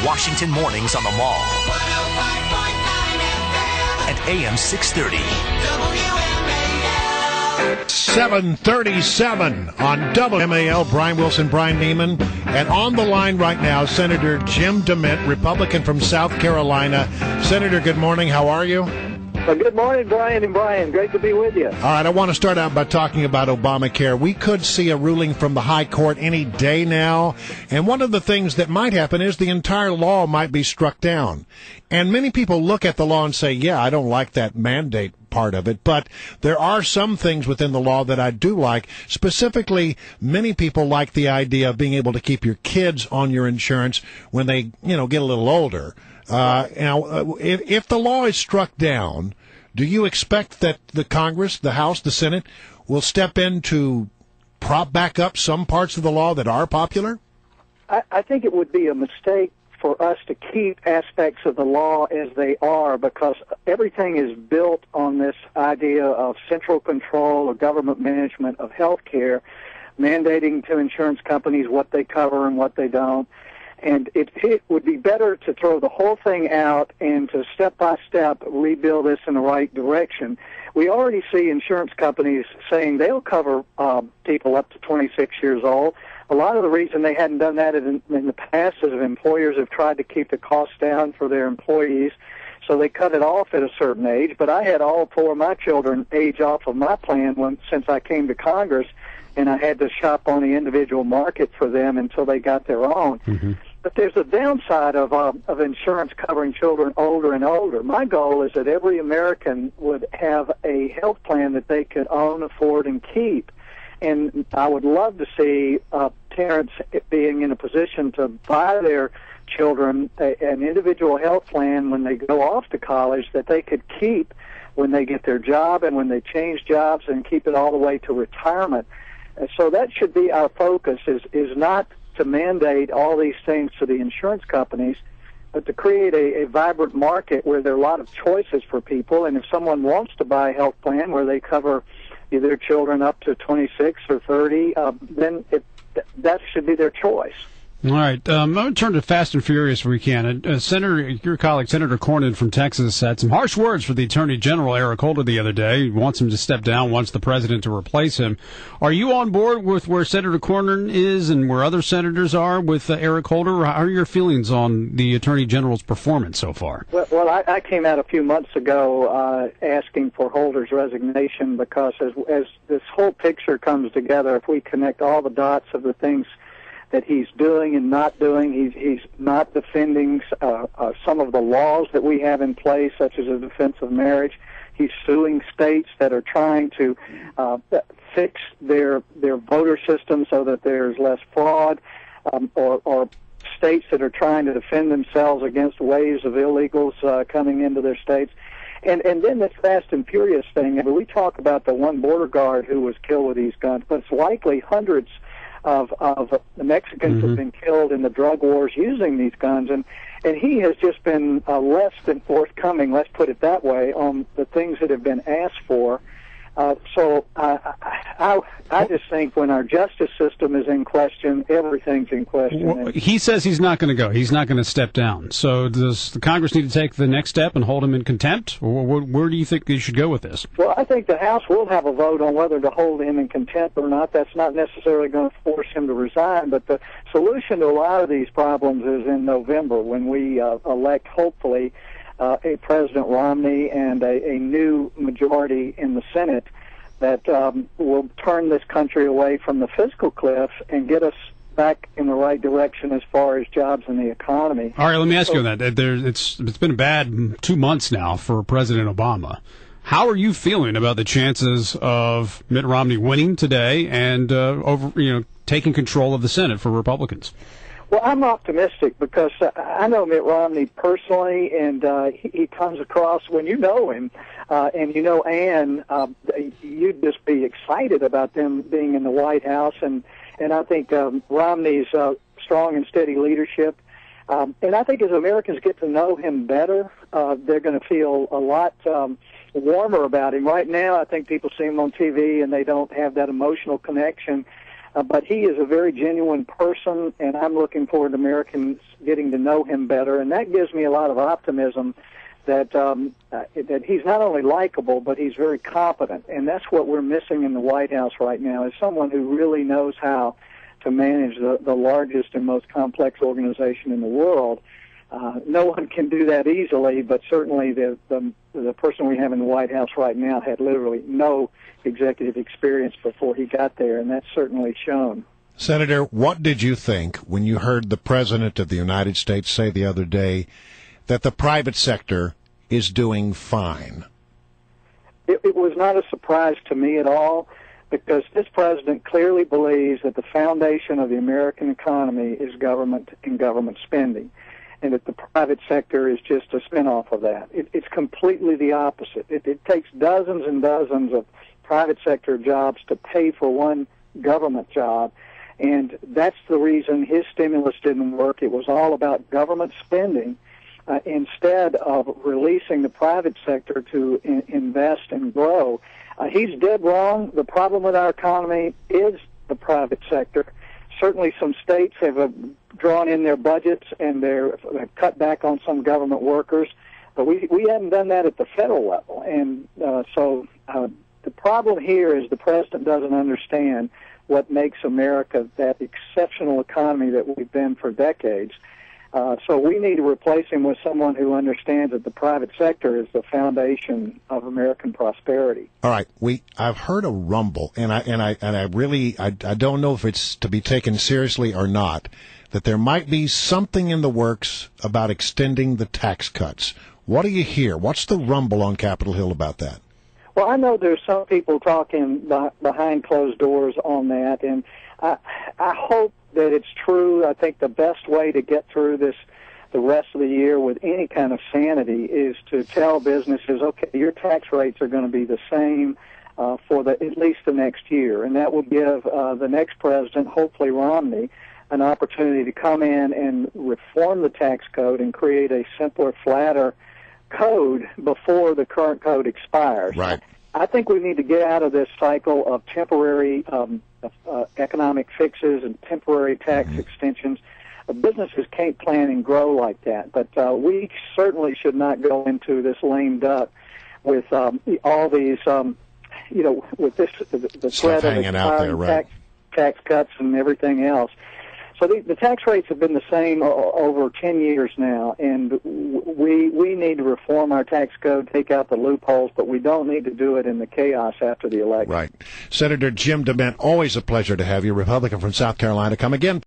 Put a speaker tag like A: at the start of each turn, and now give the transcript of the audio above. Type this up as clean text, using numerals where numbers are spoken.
A: Washington mornings on the Mall. At AM 630. WMAL.
B: 737 on WMAL. Brian Wilson, Brian Neiman. And on the line right now, Senator Jim DeMint, Republican from South Carolina. Senator, good morning. How are you?
C: Well, good morning, Brian and Brian. Great to be with you.
B: All right, I want to start out by talking about Obamacare. We could see a ruling from the high court any day now, and one of the things that might happen is the entire law might be struck down. And many people look at the law and say, yeah, I don't like that mandate part of it, but there are some things within the law that I do like. Specifically, many people like the idea of being able to keep your kids on your insurance when they, get a little older. Now, if the law is struck down, do you expect that the Congress, the House, the Senate will step in to prop back up some parts of the law that are popular?
C: I think it would be a mistake for us to keep aspects of the law as they are, because everything is built on this idea of central control or government management of health care, mandating to insurance companies what they cover and what they don't. And it would be better to throw the whole thing out and to step-by-step rebuild this in the right direction. We already see insurance companies saying they'll cover people up to 26 years old. A lot of the reason they hadn't done that in the past is that employers have tried to keep the costs down for their employees, so they cut it off at a certain age. But I had all four of my children age off of my plan since I came to Congress, and I had to shop on the individual market for them until they got their own. Mm-hmm. But there's a downside of insurance covering children older and older. My goal is that every American would have a health plan that they could own, afford, and keep. And I would love to see parents being in a position to buy their children an individual health plan when they go off to college that they could keep when they get their job and when they change jobs, and keep it all the way to retirement. And so that should be our focus, is not to mandate all these things to the insurance companies, but to create a vibrant market where there are a lot of choices for people. And if someone wants to buy a health plan where they cover their children up to 26 or 30, then that should be their choice.
D: All right. I'm going to turn to Fast and Furious if we can. Your colleague, Senator Cornyn from Texas, had some harsh words for the Attorney General, Eric Holder, the other day. He wants him to step down, wants the president to replace him. Are you on board with where Senator Cornyn is and where other senators are with Eric Holder? How are your feelings on the Attorney General's performance so far?
C: Well, I came out a few months ago asking for Holder's resignation, because as this whole picture comes together, if we connect all the dots of the things that he's doing and not doing, he's not defending some of the laws that we have in place, such as the defense of marriage. He's suing states that are trying to fix their voter system so that there's less fraud, or states that are trying to defend themselves against waves of illegals coming into their states. And then this Fast and Furious thing, we talk about the one border guard who was killed with these guns, but it's likely hundreds of the Mexicans have been killed in the drug wars using these guns, and he has just been less than forthcoming, let's put it that way, on the things that have been asked for. So I just think when our justice system is in question, everything's in question.
D: Well, he says he's not going to go. He's not going to step down. So does the Congress need to take the next step and hold him in contempt? Or where do you think you should go with this?
C: Well, I think the House will have a vote on whether to hold him in contempt or not. That's not necessarily going to force him to resign. But the solution to a lot of these problems is in November, when we elect, hopefully, a President Romney and a new majority in the Senate that will turn this country away from the fiscal cliff and get us back in the right direction as far as jobs and the economy.
D: All right, let me ask you on that. It's been a bad 2 months now for President Obama. How are you feeling about the chances of Mitt Romney winning today and taking control of the Senate for Republicans?
C: Well, I'm optimistic because I know Mitt Romney personally, and he comes across, when you know him, and you know Ann, you'd just be excited about them being in the White House, and I think Romney's strong and steady leadership. And I think as Americans get to know him better, they're going to feel a lot warmer about him. Right now, I think people see him on TV and they don't have that emotional connection. But he is a very genuine person, and I'm looking forward to Americans getting to know him better. And that gives me a lot of optimism that that he's not only likable, but he's very competent. And that's what we're missing in the White House right now, is someone who really knows how to manage the largest and most complex organization in the world. No one can do that easily, but certainly the person we have in the White House right now had literally no executive experience before he got there, and that's certainly shown.
B: Senator, what did you think when you heard the President of the United States say the other day that the private sector is doing fine?
C: It was not a surprise to me at all, because this president clearly believes that the foundation of the American economy is government and government spending, and that the private sector is just a spinoff of that. It's completely the opposite. It takes dozens and dozens of private sector jobs to pay for one government job, and that's the reason his stimulus didn't work. It was all about government spending instead of releasing the private sector to invest and grow. He's dead wrong. The problem with our economy is the private sector. Certainly some states have drawn in their budgets and they've cut back on some government workers, but we haven't done that at the federal level. And so the problem here is the president doesn't understand what makes America that exceptional economy that we've been for decades. So we need to replace him with someone who understands that the private sector is the foundation of American prosperity.
B: All right, I've heard a rumble, and I really don't know if it's to be taken seriously or not, that there might be something in the works about extending the tax cuts. What do you hear? What's the rumble on Capitol Hill about that?
C: Well, I know there's some people talking behind closed doors on that, and I hope that it's true. I think the best way to get through the rest of the year with any kind of sanity is to tell businesses, okay, your tax rates are going to be the same for at least the next year, and that will give the next president, hopefully Romney, an opportunity to come in and reform the tax code and create a simpler, flatter code before the current code expires.
B: Right.
C: I think we need to get out of this cycle of temporary economic fixes and temporary tax extensions. Businesses can't plan and grow like that, but we certainly should not go into this lame duck with all these, with the threat of expiring tax cuts and everything else. So the tax rates have been the same over 10 years now, and we need to reform our tax code, take out the loopholes, but we don't need to do it in the chaos after the election.
B: Right. Senator Jim DeMint, always a pleasure to have you, Republican from South Carolina. Come again.